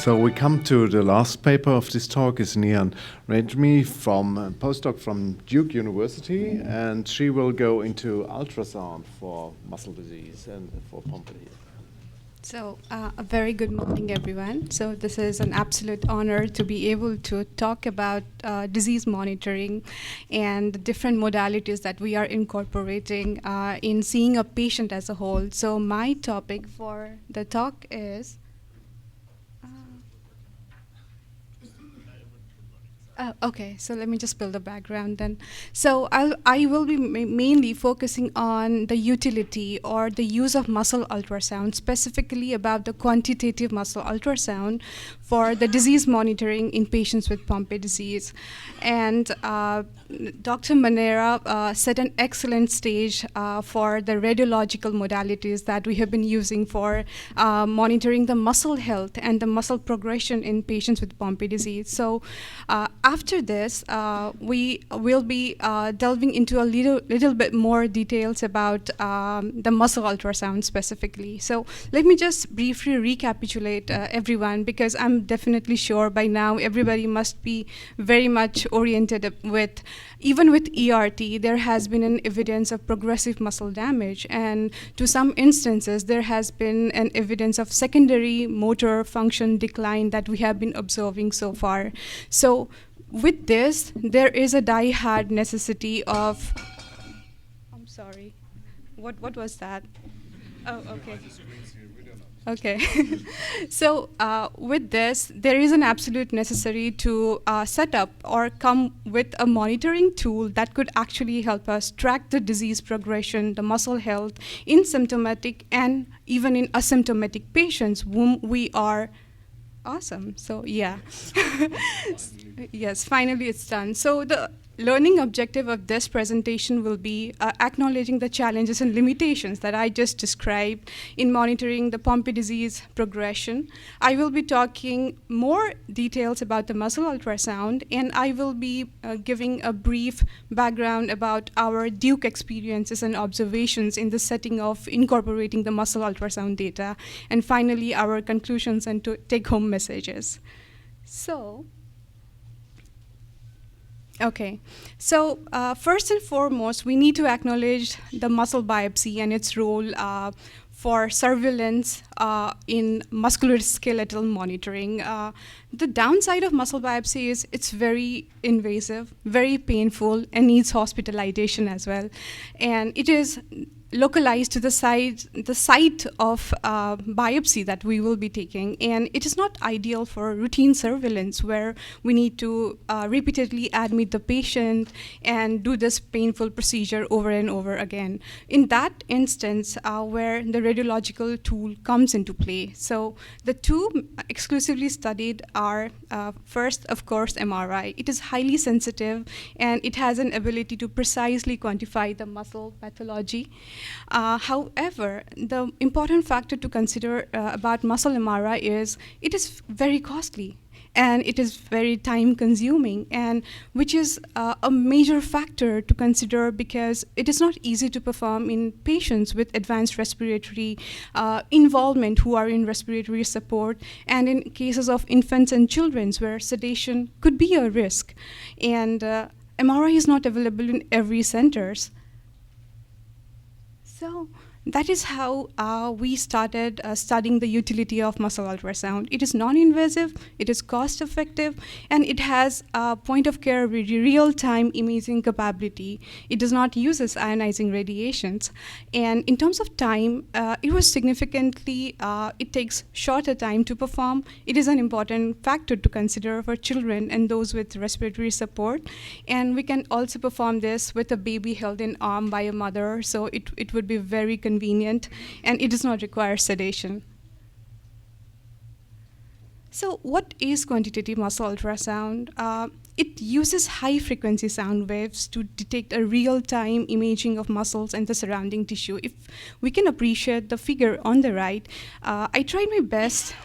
So we come to the last paper of this talk. Is Neha Regmi from a postdoc from Duke University, and she will go into ultrasound for muscle disease and for Pompe. So a very good morning, everyone. So this is an absolute honor to be able to talk about disease monitoring and the different modalities that we are incorporating in seeing a patient as a whole. So my topic for the talk is okay, so let me just build a background then. So I will be mainly focusing on the utility or the use of muscle ultrasound, specifically about the quantitative muscle ultrasound for the disease monitoring in patients with Pompe disease. And Dr. Manera set an excellent stage for the radiological modalities that we have been using for monitoring the muscle health and the muscle progression in patients with Pompe disease. So after this, we will be delving into a little bit more details about the muscle ultrasound specifically. So let me just briefly recapitulate everyone, because I'm definitely sure by now everybody must be very much oriented with, even with ERT, there has been an evidence of progressive muscle damage, and to some instances there has been an evidence of secondary motor function decline that we have been observing so far. So with this, there is a die-hard necessity of, I'm sorry, what was that? Oh, okay. Okay. So with this, there is an absolute necessary to set up or come with a monitoring tool that could actually help us track the disease progression, the muscle health in symptomatic and even in asymptomatic patients whom we are. Awesome. So yeah. Yes, finally it's done. So the learning objective of this presentation will be acknowledging the challenges and limitations that I just described in monitoring the Pompe disease progression. I will be talking more details about the muscle ultrasound, and I will be giving a brief background about our Duke experiences and observations in the setting of incorporating the muscle ultrasound data, and finally our conclusions and take-home messages. So, okay, so first and foremost, we need to acknowledge the muscle biopsy and its role for surveillance in musculoskeletal monitoring. The downside of muscle biopsy is it's very invasive, very painful, and needs hospitalization as well. And it is localized to the site of biopsy that we will be taking, and it is not ideal for routine surveillance where we need to repeatedly admit the patient and do this painful procedure over and over again. In that instance, where the radiological tool comes into play. So the two exclusively studied are first, of course, MRI. It is highly sensitive and it has an ability to precisely quantify the muscle pathology. However, the important factor to consider about muscle MRI is it is very costly and it is very time consuming, and which is a major factor to consider because it is not easy to perform in patients with advanced respiratory involvement who are in respiratory support, and in cases of infants and children where sedation could be a risk. And MRI is not available in every centers. So that is how we started studying the utility of muscle ultrasound. It is non-invasive, it is cost-effective, and it has point-of-care real-time imaging capability. It does not use ionizing radiations. And in terms of time, it was significantly, it takes shorter time to perform. It is an important factor to consider for children and those with respiratory support. And we can also perform this with a baby held in arm by a mother, so it would be very convenient, and it does not require sedation. So what is quantitative muscle ultrasound? It uses high-frequency sound waves to detect a real-time imaging of muscles and the surrounding tissue. If we can appreciate the figure on the right, I tried my best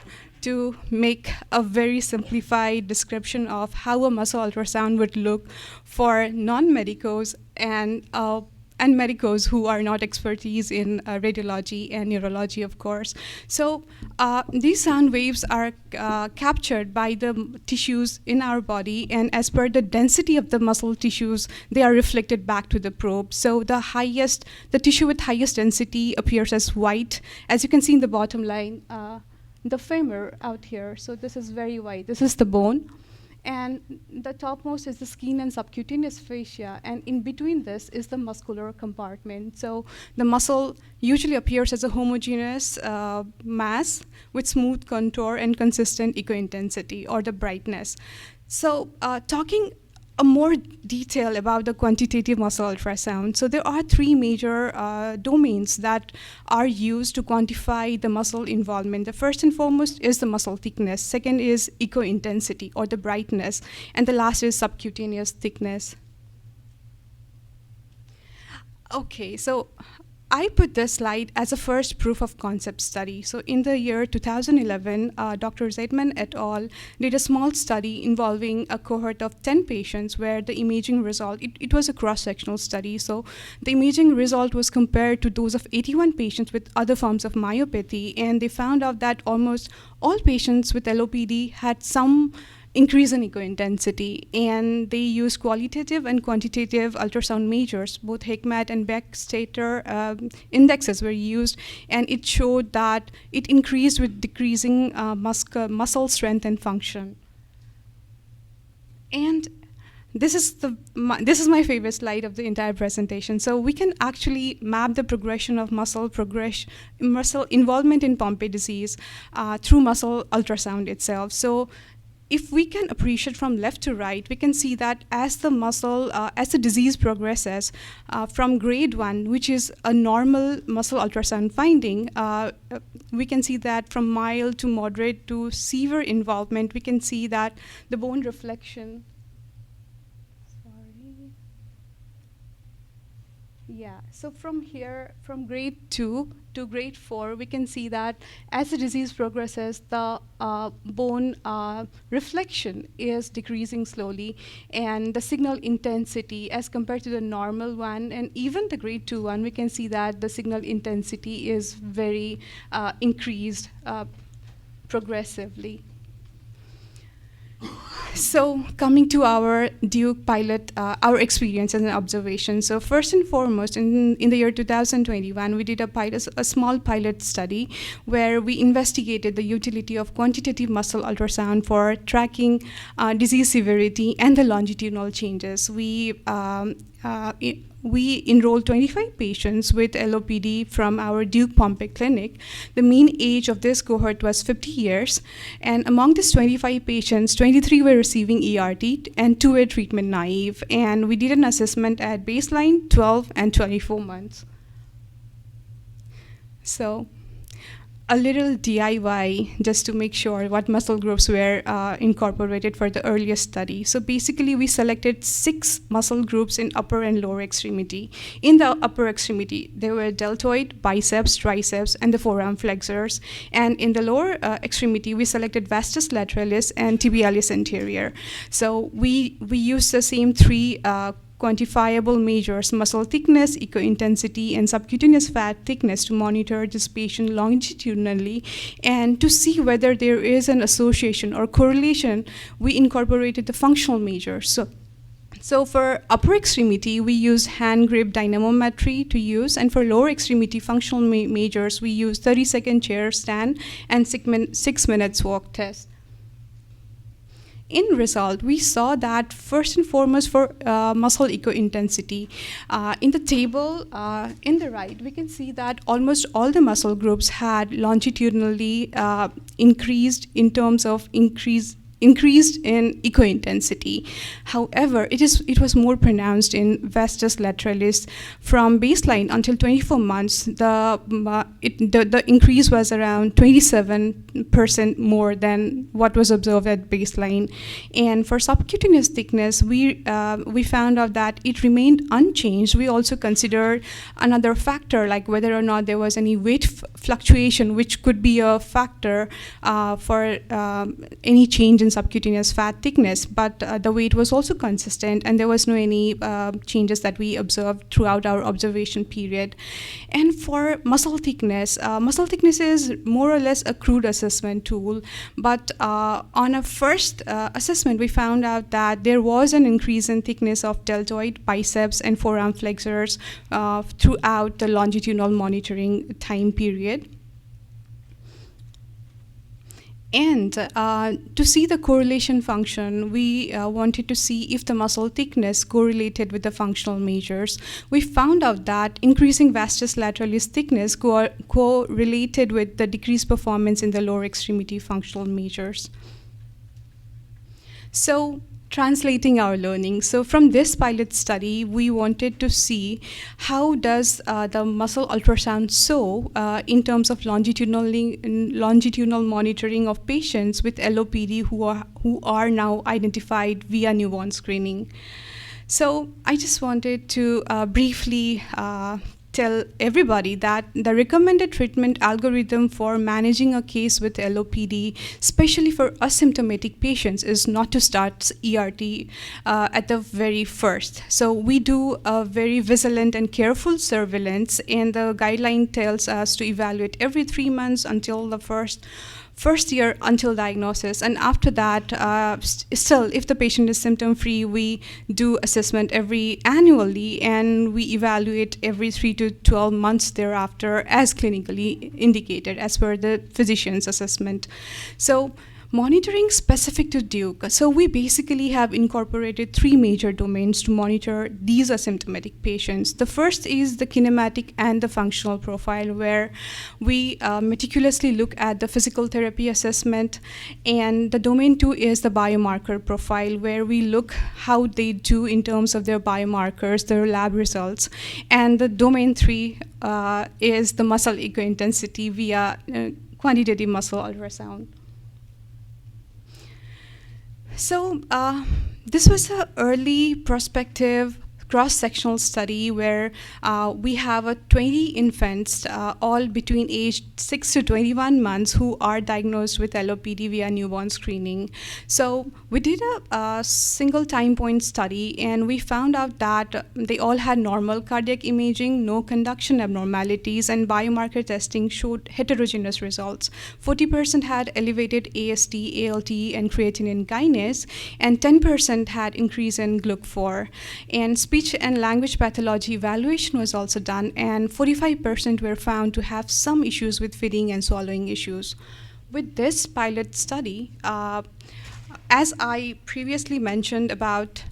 to make a very simplified description of how a muscle ultrasound would look for non-medicos and and medicos who are not expertise in radiology and neurology, of course. So these sound waves are captured by the tissues in our body, and as per the density of the muscle tissues, they are reflected back to the probe. So the tissue with highest density appears as white. As you can see in the bottom line, the femur out here, so this is very white. This is the bone. And the topmost is the skin and subcutaneous fascia, and in between this is the muscular compartment. So the muscle usually appears as a homogeneous mass with smooth contour and consistent echo-intensity, or the brightness. So talking a more detail about the quantitative muscle ultrasound. So there are three major domains that are used to quantify the muscle involvement. The first and foremost is the muscle thickness. Second is echo intensity, or the brightness. And the last is subcutaneous thickness. Okay, so I put this slide as a first proof of concept study. So in the year 2011, Dr. Zeidman et al. Did a small study involving a cohort of 10 patients where the imaging result, it was a cross-sectional study. So the imaging result was compared to those of 81 patients with other forms of myopathy, and they found out that almost all patients with LOPD had some increase in echo intensity, and they used qualitative and quantitative ultrasound measures. Both HICMAT and Beck-Stater indexes were used, and it showed that it increased with decreasing muscle strength and function. And this is my favorite slide of the entire presentation. So we can actually map the progression of muscle involvement in Pompe disease through muscle ultrasound itself. So if we can appreciate from left to right, we can see that as the disease progresses from grade 1, which is a normal muscle ultrasound finding, we can see that from mild to moderate to severe involvement, we can see that the bone reflection. Yeah, so from here, from grade 2 to grade 4, we can see that as the disease progresses, the bone reflection is decreasing slowly, and the signal intensity as compared to the normal one, and even the grade 2 one, we can see that the signal intensity is very increased progressively. So coming to our Duke pilot, our experience and observation. So first and foremost, in the year 2021, we did a small pilot study where we investigated the utility of quantitative muscle ultrasound for tracking disease severity and the longitudinal changes. We enrolled 25 patients with LOPD from our Duke Pompe clinic. The mean age of this cohort was 50 years. And among these 25 patients, 23 were receiving ERT and 2 were treatment naive. And we did an assessment at baseline, 12, and 24 months. So a little DIY just to make sure what muscle groups were incorporated for the earliest study. So basically, we selected 6 muscle groups in upper and lower extremity. In the upper extremity, there were deltoid, biceps, triceps, and the forearm flexors. And in the lower extremity, we selected vastus lateralis and tibialis anterior. So we used the same 3 quantifiable measures, muscle thickness, echo intensity, and subcutaneous fat thickness, to monitor this patient longitudinally. And to see whether there is an association or correlation, we incorporated the functional measures. So for upper extremity, we use hand grip dynamometry to use, and for lower extremity functional measures, we use 30-second chair stand and 6 minutes walk test. In result, we saw that first and foremost for muscle echo intensity, in the table in the right, we can see that almost all the muscle groups had longitudinally increased in terms of increased in echo intensity. However, it was more pronounced in vastus lateralis. From baseline until 24 months, the increase was around 27% more than what was observed at baseline. And for subcutaneous thickness, we found out that it remained unchanged. We also considered another factor, like whether or not there was any weight fluctuation, which could be a factor for any change in subcutaneous fat thickness, but the weight was also consistent, and there was no any changes that we observed throughout our observation period. And for muscle thickness is more or less a crude assessment tool, but on a first assessment, we found out that there was an increase in thickness of deltoid, biceps, and forearm flexors throughout the longitudinal monitoring time period. And to see the correlation function, we wanted to see if the muscle thickness correlated with the functional measures. We found out that increasing vastus lateralis thickness correlated with the decreased performance in the lower extremity functional measures. So, translating our learning. So from this pilot study, we wanted to see how does the muscle ultrasound show in terms of longitudinal monitoring of patients with LOPD who are now identified via newborn screening. So I just wanted to briefly tell everybody that the recommended treatment algorithm for managing a case with LOPD, especially for asymptomatic patients, is not to start ERT at the very first. So we do a very vigilant and careful surveillance, and the guideline tells us to evaluate every 3 months until the first year until diagnosis, and after that, still, if the patient is symptom-free, we do assessment annually, and we evaluate every 3 to 12 months thereafter as clinically indicated as per the physician's assessment. So, monitoring specific to Duke. So we basically have incorporated 3 major domains to monitor these asymptomatic patients. The first is the kinematic and the functional profile, where we meticulously look at the physical therapy assessment. And the domain 2 is the biomarker profile, where we look how they do in terms of their biomarkers, their lab results. And the domain 3 is the muscle echo intensity via quantitative muscle ultrasound. So this was an early prospective cross-sectional study where we have 20 infants, all between age 6 to 21 months, who are diagnosed with LOPD via newborn screening. So we did a single time point study, and we found out that they all had normal cardiac imaging, no conduction abnormalities, and biomarker testing showed heterogeneous results. 40% had elevated AST, ALT, and creatinine kinase, and 10% had increase in GLUC4. And speech and language pathology evaluation was also done, and 45% were found to have some issues with feeding and swallowing issues. With this pilot study, as I previously mentioned about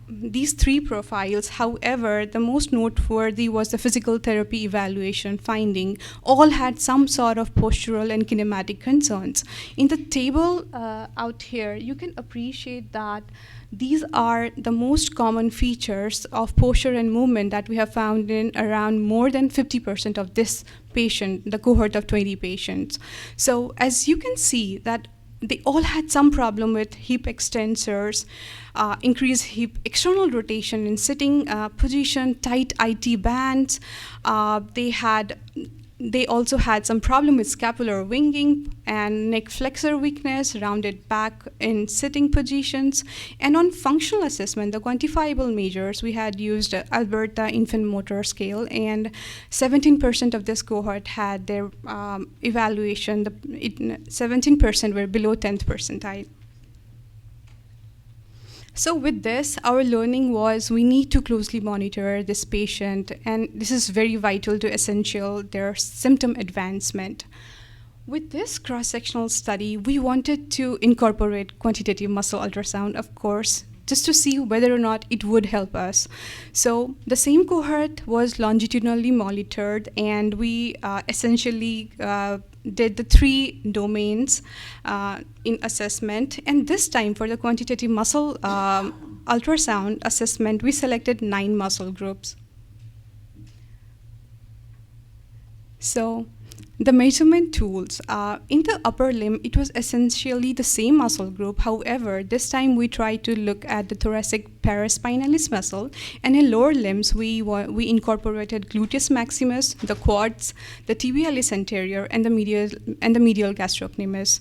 these 3 profiles, however, the most noteworthy was the physical therapy evaluation finding. All had some sort of postural and kinematic concerns. In the table out here, you can appreciate that these are the most common features of posture and movement that we have found in around more than 50% of this patient, the cohort of 20 patients. So as you can see that they all had some problem with hip extensors, increased hip external rotation in sitting position, tight IT bands. They also had some problem with scapular winging and neck flexor weakness, rounded back in sitting positions. And on functional assessment, the quantifiable measures, we had used Alberta Infant Motor Scale, and 17% of this cohort had their evaluation, 17% were below 10th percentile. So with this, our learning was we need to closely monitor this patient, and this is very vital to essential their symptom advancement. With this cross-sectional study, we wanted to incorporate quantitative muscle ultrasound, of course, just to see whether or not it would help us. So the same cohort was longitudinally monitored, and we essentially did the 3 domains in assessment. And this time for the quantitative muscle ultrasound assessment, we selected 9 muscle groups. So the measurement tools, in the upper limb, it was essentially the same muscle group. However, this time we tried to look at the thoracic paraspinalis muscle, and in lower limbs, we incorporated gluteus maximus, the quads, the tibialis anterior, and the medial gastrocnemius.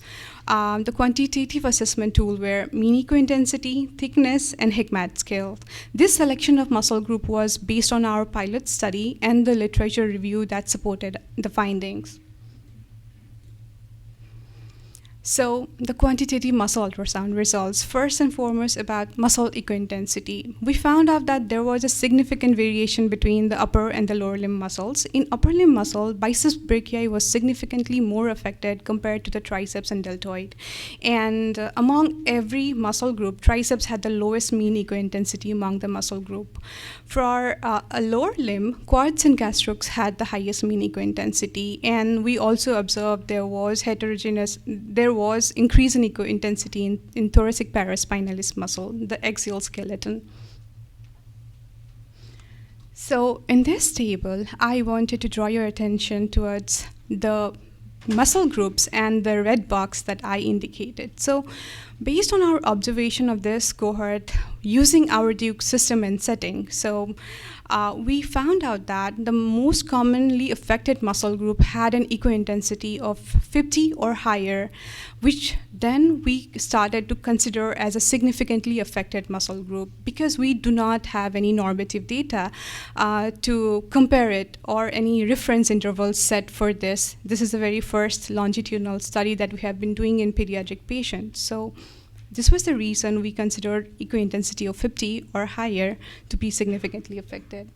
the quantitative assessment tool were mean eco-intensity, thickness, and HICMAT scale. This selection of muscle group was based on our pilot study and the literature review that supported the findings. So the quantitative muscle ultrasound results, first and foremost about muscle eco-intensity. We found out that there was a significant variation between the upper and the lower limb muscles. In upper limb muscle, biceps brachii was significantly more affected compared to the triceps and deltoid. And among every muscle group, triceps had the lowest mean eco-intensity among the muscle group. For a lower limb, quads and gastrocs had the highest mean eco-intensity. And we also observed there was increase in eco-intensity in thoracic paraspinalis muscle, the axial skeleton. So in this table, I wanted to draw your attention towards the muscle groups and the red box that I indicated. So based on our observation of this cohort using our Duke system and setting, we found out that the most commonly affected muscle group had an eco-intensity of 50 or higher, which then we started to consider as a significantly affected muscle group because we do not have any normative data to compare it or any reference intervals set for this. This is the very first longitudinal study that we have been doing in pediatric patients. So this was the reason we considered eco-intensity of 50 or higher to be significantly affected.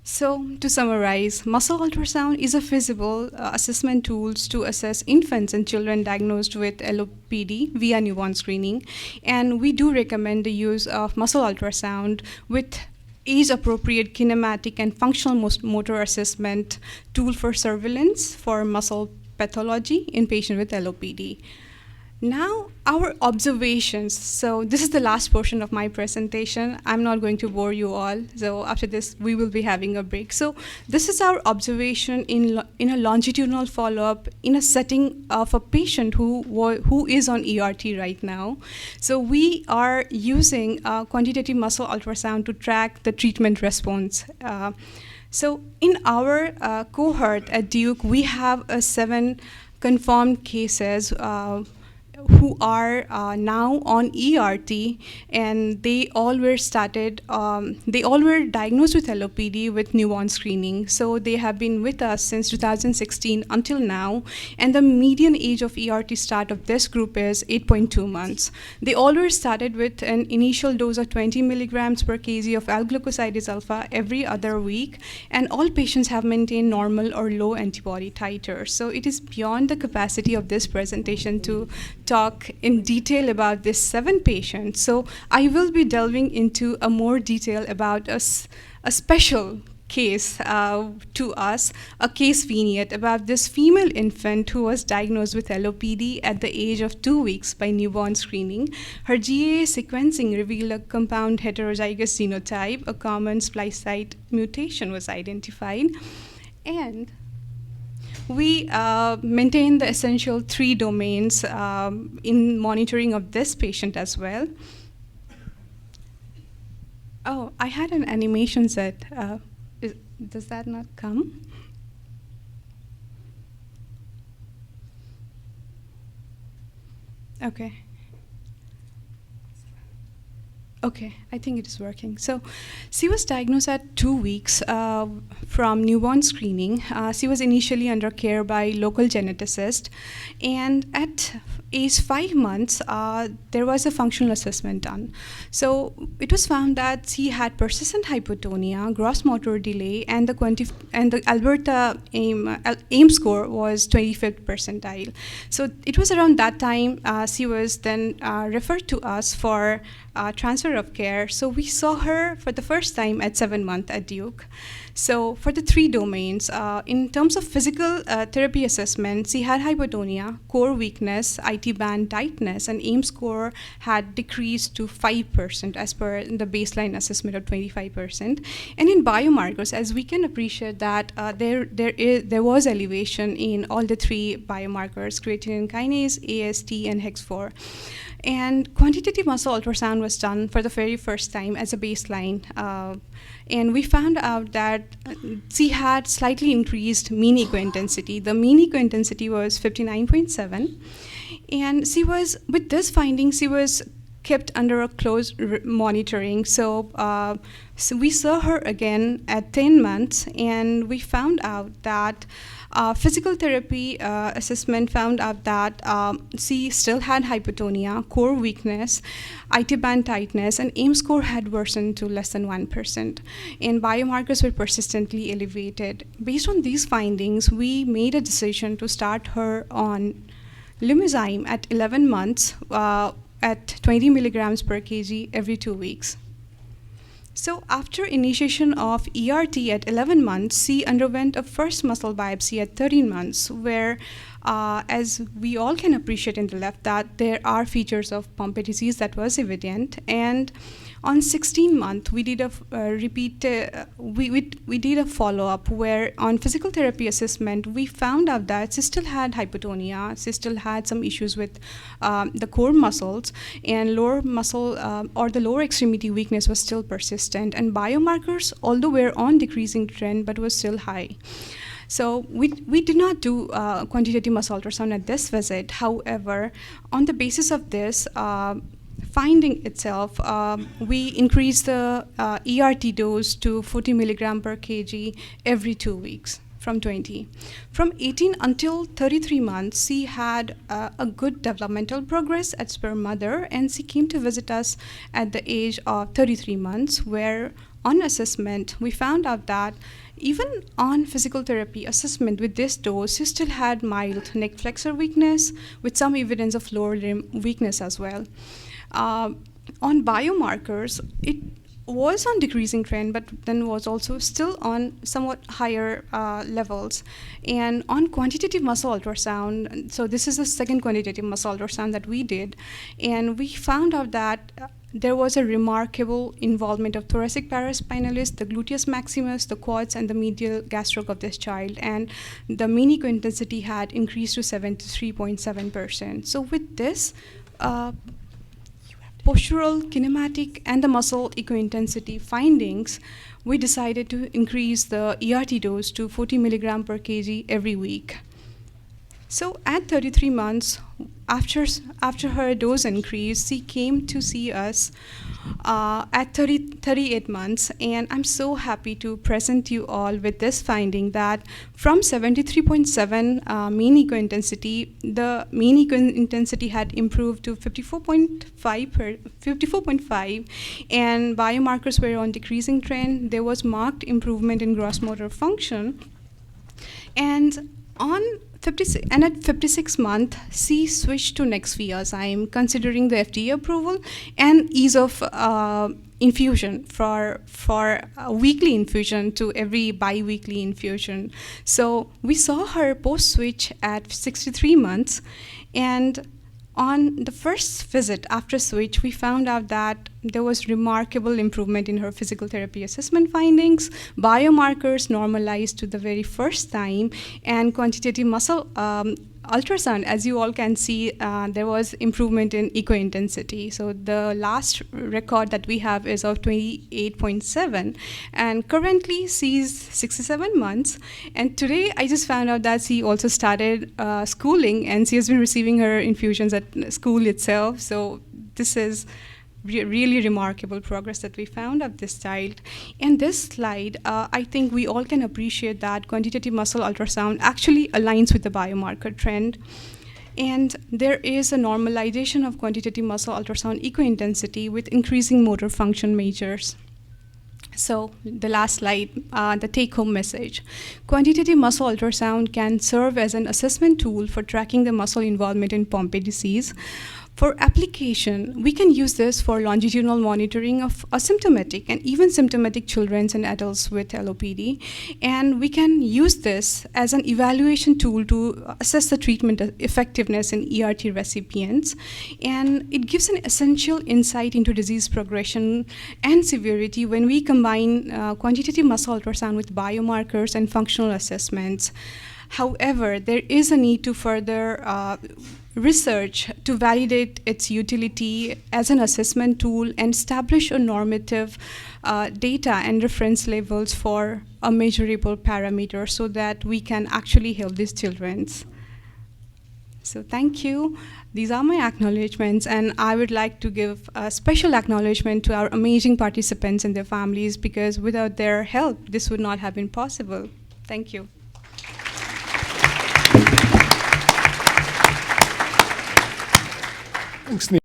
So to summarize, muscle ultrasound is a feasible assessment tool to assess infants and children diagnosed with LOPD via newborn screening. And we do recommend the use of muscle ultrasound with age-appropriate kinematic and functional motor assessment tool for surveillance for muscle pathology in patients with LOPD. Now, our observations. So this is the last portion of my presentation. I'm not going to bore you all. So after this, we will be having a break. So this is our observation in a longitudinal follow-up in a setting of a patient who is on ERT right now. So we are using quantitative muscle ultrasound to track the treatment response. So in our cohort at Duke, we have 7 confirmed cases who are now on ERT, and they all were diagnosed with LOPD with newborn screening. So they have been with us since 2016 until now, and the median age of ERT start of this group is 8.2 months. They all were started with an initial dose of 20 milligrams per kg of L-glucosidase alpha every other week, and all patients have maintained normal or low antibody titers. So it is beyond the capacity of this presentation to talk in detail about these 7 patients. So I will be delving into a more detail about a special case to us, a case vignette about this female infant who was diagnosed with LOPD at the age of 2 weeks by newborn screening. Her GAA sequencing revealed a compound heterozygous genotype. A common splice site mutation was identified. And we maintain the essential 3 domains in monitoring of this patient as well. Oh, I had an animation set. Does that not come? Okay. Okay, I think it is working. So she was diagnosed at 2 weeks from newborn screening. She was initially under care by local geneticist, and at age 5 months, there was a functional assessment done. So it was found that she had persistent hypotonia, gross motor delay, and the Alberta AIM score was 25th percentile. So it was around that time she was then referred to us for transfer of care. So we saw her for the first time at 7 months at Duke. So for the 3 domains, in terms of physical therapy assessment, she had hypotonia, core weakness, IT band tightness, and AIM score had decreased to 5% as per the baseline assessment of 25%. And in biomarkers, as we can appreciate that there was elevation in all the three biomarkers, creatine kinase, AST, and HEX4. And quantitative muscle ultrasound was done for the very first time as a baseline. And we found out that she had slightly increased mean echo intensity. The mean echo intensity was 59.7. And she was, with this finding, she was kept under a close monitoring. So we saw her again at 10 months, and we found out that physical therapy assessment found out that she still had hypotonia, core weakness, IT band tightness, and AIM score had worsened to less than 1%. And biomarkers were persistently elevated. Based on these findings, we made a decision to start her on Lumizyme at 11 months at 20 milligrams per kg every 2 weeks. So after initiation of ERT at 11 months, she underwent a first muscle biopsy at 13 months, where, as we all can appreciate in the left, that there are features of Pompe disease that was evident. And on 16 month, we did a we did a follow-up where on physical therapy assessment, we found out that she still had hypotonia, she still had some issues with the core muscles, and lower muscle or the lower extremity weakness was still persistent. And biomarkers, although were on decreasing trend, but was still high. So we did not do quantitative muscle ultrasound at this visit. However, on the basis of this finding itself, we increased the ERT dose to 40 milligram per kg every 2 weeks from 20. From 18 until 33 months, she had a good developmental progress as per mother, and she came to visit us at the age of 33 months, where on assessment, we found out that even on physical therapy assessment with this dose, she still had mild neck flexor weakness with some evidence of lower limb weakness as well. On biomarkers, it was on decreasing trend, but then was also still on somewhat higher levels. And on quantitative muscle ultrasound, so this is the second quantitative muscle ultrasound that we did, and we found out that there was a remarkable involvement of thoracic paraspinalis, the gluteus maximus, the quads, and the medial gastroc of this child. And the mean echo intensity had increased to 73.7%. So with this, postural, kinematic, and the muscle echo intensity findings, we decided to increase the ERT dose to 40 milligram per kg every week. So at 33 months, after her dose increase, she came to see us at 38 months, and I'm so happy to present you all with this finding that from 73.7 mean echo intensity, the mean echo intensity had improved to 54.5, and biomarkers were on decreasing trend. There was marked improvement in gross motor function, and at 56 months, she switched to Nexviazyme, considering the FDA approval and ease of infusion for a weekly infusion to every bi-weekly infusion. So we saw her post-switch at 63 months, and on the first visit after switch, we found out that there was remarkable improvement in her physical therapy assessment findings, biomarkers normalized to the very first time, and quantitative muscle ultrasound, as you all can see, there was improvement in echo intensity. So the last record that we have is of 28.7, and currently she's 67 months. And today I just found out that she also started schooling, and she has been receiving her infusions at school itself. So this is really remarkable progress that we found of this child. And this slide, I think we all can appreciate that quantitative muscle ultrasound actually aligns with the biomarker trend. And there is a normalization of quantitative muscle ultrasound echo intensity with increasing motor function measures. So the last slide, the take-home message. Quantitative muscle ultrasound can serve as an assessment tool for tracking the muscle involvement in Pompe disease. For application, we can use this for longitudinal monitoring of asymptomatic and even symptomatic children and adults with LOPD. And we can use this as an evaluation tool to assess the treatment effectiveness in ERT recipients. And it gives an essential insight into disease progression and severity when we combine quantitative muscle ultrasound with biomarkers and functional assessments. However, there is a need to further research to validate its utility as an assessment tool and establish a normative data and reference levels for a measurable parameter so that we can actually help these children. So thank you. These are my acknowledgements, and I would like to give a special acknowledgement to our amazing participants and their families, because without their help, this would not have been possible. Thank you. Thanks, Neha.